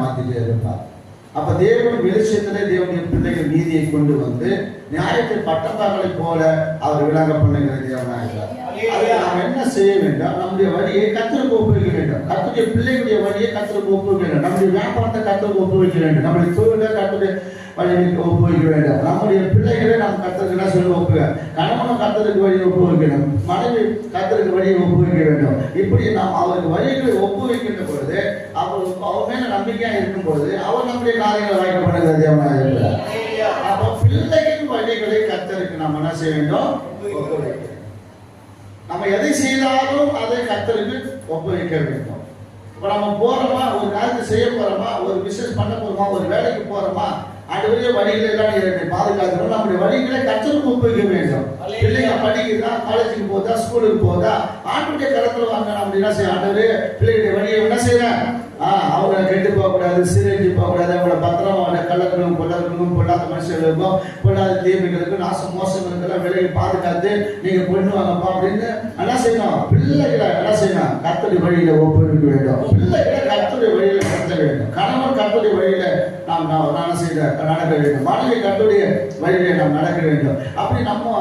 மாத்திட்டே இருப்பார். அப்ப தேவன் வெளிச்சத்திலே தேவனுடைய பிள்ளைகள் நீதியை கொண்டு வந்து நியாயத்தை பட்டத்தாக்களை போல அவர் விளங்க பண்ணுகிற தேவனாகிறார். அதை நாம் என்ன செய்ய வேண்டும்? நம்முடைய வழியை கர்த்தருக்கு ஒப்புவிக்க வேண்டும். கர்த்தருடைய பிள்ளைகளுடைய வழியை கர்த்தருக்கு ஒப்புவிக்க வேண்டும். நம்முடைய வியாபாரத்தை கர்த்தருக்கு ஒப்புவிக்க வேண்டும். நம்முடைய தொழிலை கர்த்தருடைய வழிக்கு ஒப்புவிக்க வேண்டும். நம்முடைய பிள்ளைகளை நாம் கர்த்தருக்கு என்ன சொல்ல ஒப்புக, கணவனும் கர்த்தருக்கு வழியை ஒப்புவிக்கணும், மனைவி கர்த்தருக்கு வழியை ஒப்புவிக்க வேண்டும். இப்படி நாம் அவருக்கு வழிகளை ஒப்புவிக்கின்ற பொழுது அவர் மேல நம்பிக்கையா இருக்கும் பொழுது அவர் நம்முடைய காரியங்களை வாய்க்கப்படுகிற தேவனாக இருக்கிறார். அப்போ பிள்ளைகளின் வழிகளை கர்த்தருக்கு நாம் என்ன செய்ய வேண்டும்? ஒப்புவிக்க. நம்ம எதை செய்தாலும் அதை கர்த்தருக்கு ஒப்புவிக்க வேண்டும். இப்ப நம்ம போறோமா, ஒரு காரியத்தை செய்ய போறோமா, ஒரு பிசினஸ் பண்ண போறோமா, ஒரு வேலைக்கு போறோமா, அடுத்த வழிகளை எல்லாம் பாதுகாக்கணும். நம்முடைய வழிகளை கர்த்தருக்கு ஒப்புவிக்க வேண்டும். பிள்ளைங்க படிக்குதா, காலேஜுக்கு போதா, ஸ்கூலுக்கு போதா, ஆண்டுடைய கருத்துல வாங்க நம்ம என்ன செய்ய, ஆண்டவரே பிள்ளைகளுடைய வழியை என்ன செய்யறேன், அவங்க கெட்டு போகக்கூடாது, சீரழிஞ்சு போகக்கூடாது, அவங்கள பத்திரமா கள்ளர்களும் பொல்லாத மனுஷர்களுக்கும் பொல்லாத தீமைகளுக்கும் நாசம் மோசங்களுக்கெல்லாம் விலையை பாதுகாத்து நீங்க கொண்டு வாங்கப்பா அப்படின்னு என்ன செய்யணும்? பிள்ளைகளை என்ன செய்யணும்? கர்த்தருடைய வழியில ஒப்புவிக்க வேண்டும். பிள்ளைகளை கர்த்தருடைய வழியில நடத்த வேண்டும். கணவன் கர்த்தருடைய வழியில நாம் நடக்க வேண்டும். மனைவி கர்த்தருடைய வழியில நாம் நடக்க வேண்டும். அப்படி நம்ம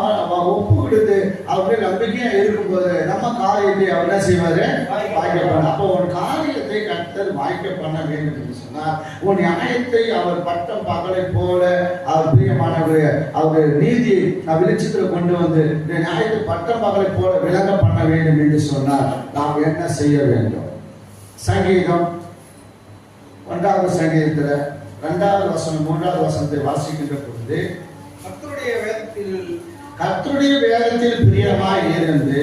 ஒப்பு கொடுத்து அவருடைய நம்பிக்கையா இருக்கும்போது நம்ம காரியத்தை அவர் என்ன செய்வாரு? வாய்க்கப்படும். அப்போ ஒரு காரியத்தை கர்த்தர் வாய்க்க பண்ண வேண்டும் என்று சொன்னார். உன் நியாயத்தை அவர் பட்டம் பகலை போல அவர் பிரியமானவர் அவருடைய நீதியை வெளிச்சத்தில் கொண்டு வந்து நியாயத்தை பட்டம் பகலை போல விளங்க பண்ண வேண்டும் என்று சொன்னார். நாம் என்ன செய்ய வேண்டும்? சங்கீதம் 1வது சங்கீதத்தில் 2வது வசனம் 3வது வசனத்தை வாசிக்கின்ற பொழுது கர்த்தருடைய வேதத்தில் பிரியமாய் இருந்து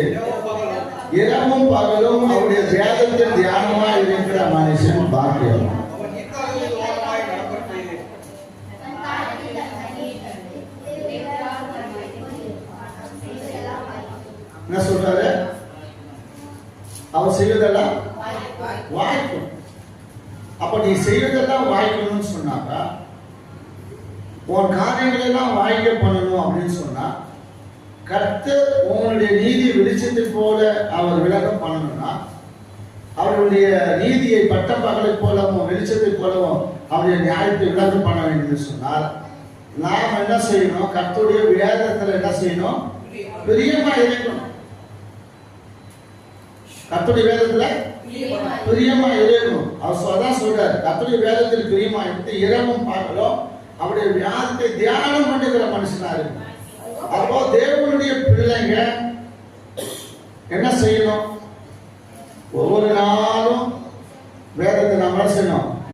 இரவும் பகலும் அவருடைய வேதத்தில் தியானமாய் இருக்கிற மனுஷன் பாக்கியம். என்ன சொல்றாரு? அவர் செய்வதெல்லாம் வாய்க்கும். அப்ப நீ செய்வதெல்லாம் வாய்க்கணும்னு சொன்னாக்கா, உன் காரியங்கள் எல்லாம் வாய்க்க பண்ணணும் அப்படின்னு சொன்னா, கர்த்தர் உங்களுடைய நீதி வெளிச்சத்தை போல அவர் விளக்கம் பண்ணணும்னா, அவருடைய நீதியை பட்டம் பகலை போலவும் வெளிச்சத்தை போலவும் அவருடைய நியாயத்தை விளக்கம் பண்ண வேண்டும் சொன்னால், நாம் என்ன செய்யணும்? கர்த்தருடைய வேதத்துல என்ன செய்யணும்? பிரியமா இருக்கணும். கர்த்தருடைய வேதத்துல பிரியமா இருக்கணும். அவர் அதான் சொல்றாரு, கர்த்தருடைய வேதத்தில் பிரியமா இருந்து இரவும் பகலும் அவருடைய வியாதத்தை தியானம் பண்ணுகிற மனுஷனா இருக்கு. அப்போ தேவனுடைய பிள்ளைங்க என்ன செய்யணும்? ஒவ்வொரு நாளும் வேதத்தை நம்ம செய்யணும்,